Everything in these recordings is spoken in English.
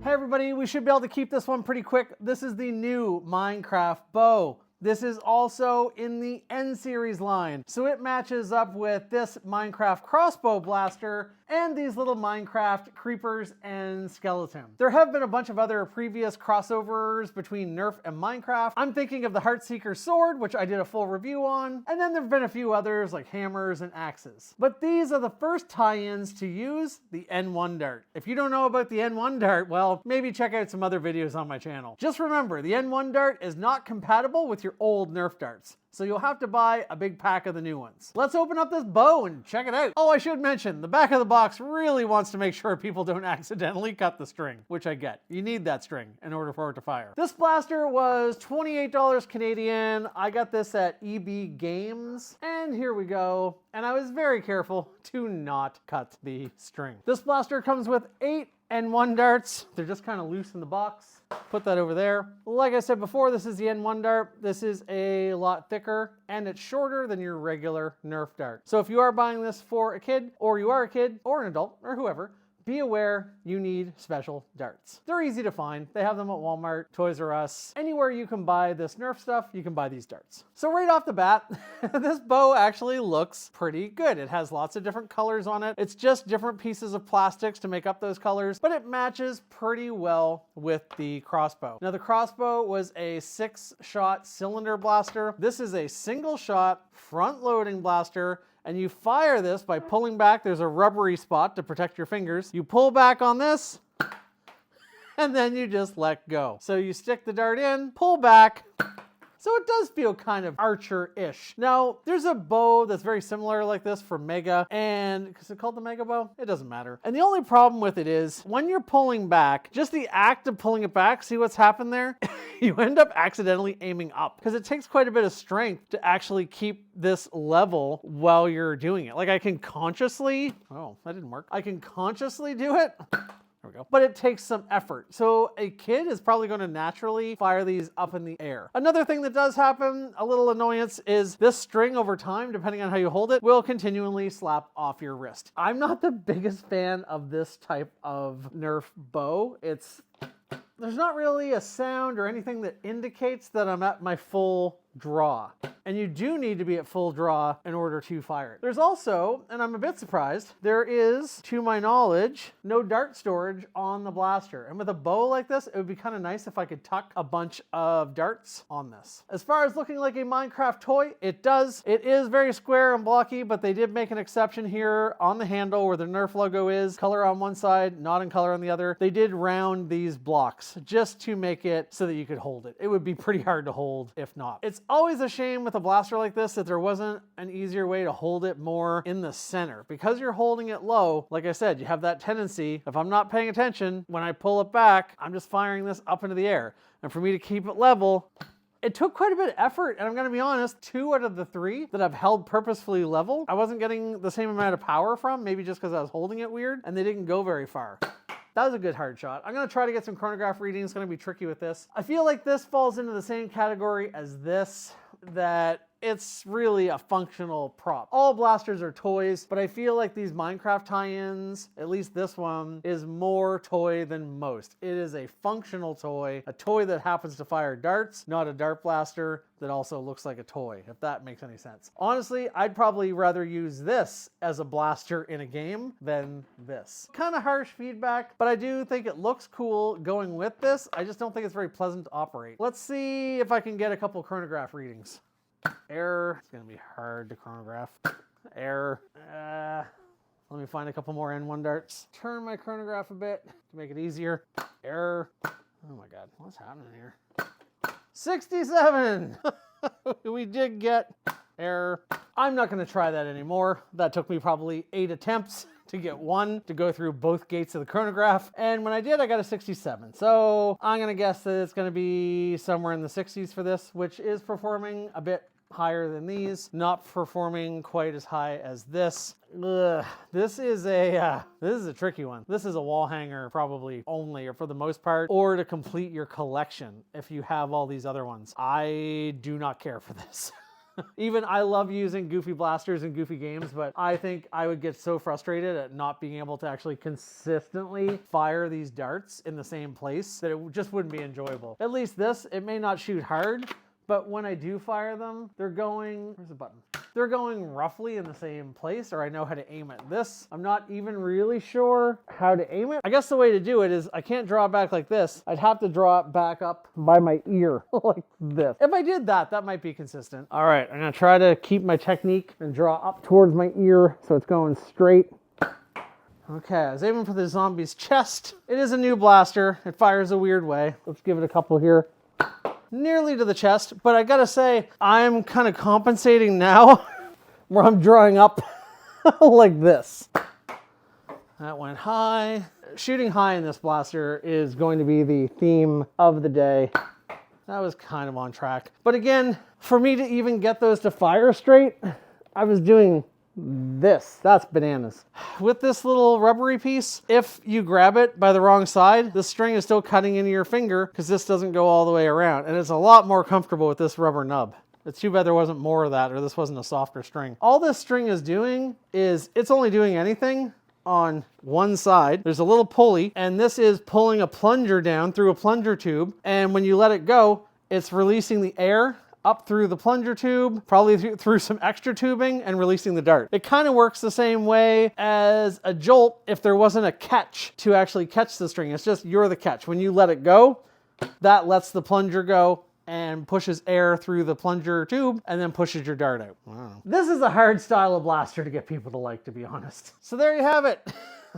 Hey everybody, we should be able to keep this one pretty quick. This is the new Minecraft Bow. This is also in the N series line, so it matches up with this Minecraft Crossbow blaster and these little Minecraft creepers and skeletons. There have been a bunch of other previous crossovers between Nerf and Minecraft. I'm thinking of the Heartseeker sword, which I did a full review on, and then there have been a few others like hammers and axes. But these are the first tie-ins to use the N1 dart. If you don't know about the N1 dart, well, maybe check out some other videos on my channel. Just remember, the N1 dart is not compatible with your old Nerf darts, so you'll have to buy a big pack of the new ones. Let's open up this bow and check it out. Oh, I should mention, the back of the box really wants to make sure people don't accidentally cut the string, which I get. You need that string in order for it to fire. This blaster was $28 Canadian. I got this at EB Games, and here we go. And I was very careful to not cut the string. This blaster comes with 8 N1 darts. They're just kind of loose in the box. Put that over there. Like I said before, this is the N1 dart. This is a lot thicker and it's shorter than your regular Nerf dart. So if you are buying this for a kid, or you are a kid or an adult or whoever, be aware you need special darts. They're easy to find. They have them at Walmart, Toys R Us. Anywhere you can buy this Nerf stuff, you can buy these darts. So right off the bat, this bow actually looks pretty good. It has lots of different colors on it. It's just different pieces of plastics to make up those colors, but it matches pretty well with the crossbow. Now the crossbow was a 6-shot cylinder blaster. This is a single shot front loading blaster. And you fire this by pulling back. There's a rubbery spot to protect your fingers. You pull back on this, and then you just let go. So you stick the dart in, pull back. So it does feel kind of archer-ish. Now, there's a bow that's very similar like this for Mega, and is it called the Mega Bow? It doesn't matter. And the only problem with it is, when you're pulling back, just the act of pulling it back, see what's happened there? You end up accidentally aiming up, because it takes quite a bit of strength to actually keep this level while you're doing it. Like I can consciously, oh, that didn't work. I can consciously do it. There we go. But it takes some effort. So a kid is probably going to naturally fire these up in the air. Another thing that does happen, a little annoyance, is this string over time, depending on how you hold it, will continually slap off your wrist. I'm not the biggest fan of this type of Nerf bow. There's not really a sound or anything that indicates that I'm at my full draw. And you do need to be at full draw in order to fire it. There's also, and I'm a bit surprised, there is, to my knowledge, no dart storage on the blaster. And with a bow like this, it would be kind of nice if I could tuck a bunch of darts on this. As far as looking like a Minecraft toy, it does. It is very square and blocky, but they did make an exception here on the handle where the Nerf logo is. Color on one side, not in color on the other. They did round these blocks just to make it so that you could hold it. It would be pretty hard to hold if not. It's always a shame with a blaster like this that there wasn't an easier way to hold it more in the center. Because you're holding it low, like I said, you have that tendency, if I'm not paying attention, when I pull it back, I'm just firing this up into the air. And for me to keep it level, it took quite a bit of effort, and I'm gonna be honest, 2 out of the 3 that I've held purposefully level, I wasn't getting the same amount of power from, maybe just because I was holding it weird, and they didn't go very far. That was a good hard shot. I'm gonna try to get some chronograph readings. It's gonna be tricky with this. I feel like this falls into the same category as this, that it's really a functional prop. All blasters are toys, but I feel like these Minecraft tie-ins, at least this one, is more toy than most. It is a functional toy, a toy that happens to fire darts, not a dart blaster that also looks like a toy, if that makes any sense. Honestly, I'd probably rather use this as a blaster in a game than this. Kind of harsh feedback, but I do think it looks cool going with this. I just don't think it's very pleasant to operate. Let's see if I can get a couple chronograph readings. Error. It's gonna be hard to chronograph. Error. Let me find a couple more N1 darts. Turn my chronograph a bit to make it easier. Error. Oh my God, what's happening here? 67! We did get error. I'm not gonna try that anymore. That took me probably 8 attempts to get one to go through both gates of the chronograph. And when I did, I got a 67. So I'm gonna guess that it's gonna be somewhere in the 60s for this, which is performing a bit higher than these, not performing quite as high as this. Ugh. This is a tricky one. This is a wall hanger probably only, or for the most part, or to complete your collection if you have all these other ones. I do not care for this. Even I love using goofy blasters in goofy games, but I think I would get so frustrated at not being able to actually consistently fire these darts in the same place that it just wouldn't be enjoyable. At least this, it may not shoot hard, but when I do fire them, they're going, where's the button? They're going roughly in the same place, or I know how to aim at this. I'm not even really sure how to aim it. I guess the way to do it is I can't draw it back like this. I'd have to draw it back up by my ear like this. If I did that, that might be consistent. All right, I'm gonna try to keep my technique and draw up towards my ear so it's going straight. Okay, I was aiming for the zombie's chest. It is a new blaster. It fires a weird way. Let's give it a couple here. Nearly to the chest, but I gotta say, I'm kind of compensating now where I'm drawing up like this. That went high. Shooting high in this blaster is going to be the theme of the day. That was kind of on track. But again, for me to even get those to fire straight, I was doing this. That's bananas. With this little rubbery piece, if you grab it by the wrong side, the string is still cutting into your finger because this doesn't go all the way around. And it's a lot more comfortable with this rubber nub. It's too bad there wasn't more of that, or this wasn't a softer string. All this string is doing is it's only doing anything on one side. There's a little pulley, and this is pulling a plunger down through a plunger tube. And when you let it go, it's releasing the air up through the plunger tube, probably through some extra tubing, and releasing the dart. It kind of works the same way as a jolt if there wasn't a catch to actually catch the string. It's just you're the catch. When you let it go, that lets the plunger go and pushes air through the plunger tube and then pushes your dart out. Wow. This is a hard style of blaster to get people to like, to be honest. So there you have it.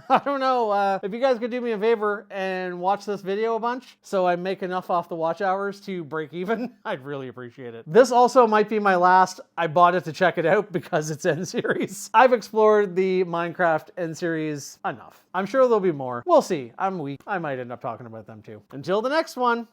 I don't know, if you guys could do me a favor and watch this video a bunch so I make enough off the watch hours to break even, I'd really appreciate it. This also might be my last. I bought it to check it out because it's N-Series. I've explored the Minecraft N-Series enough. I'm sure there'll be more. We'll see. I'm weak. I might end up talking about them too. Until the next one.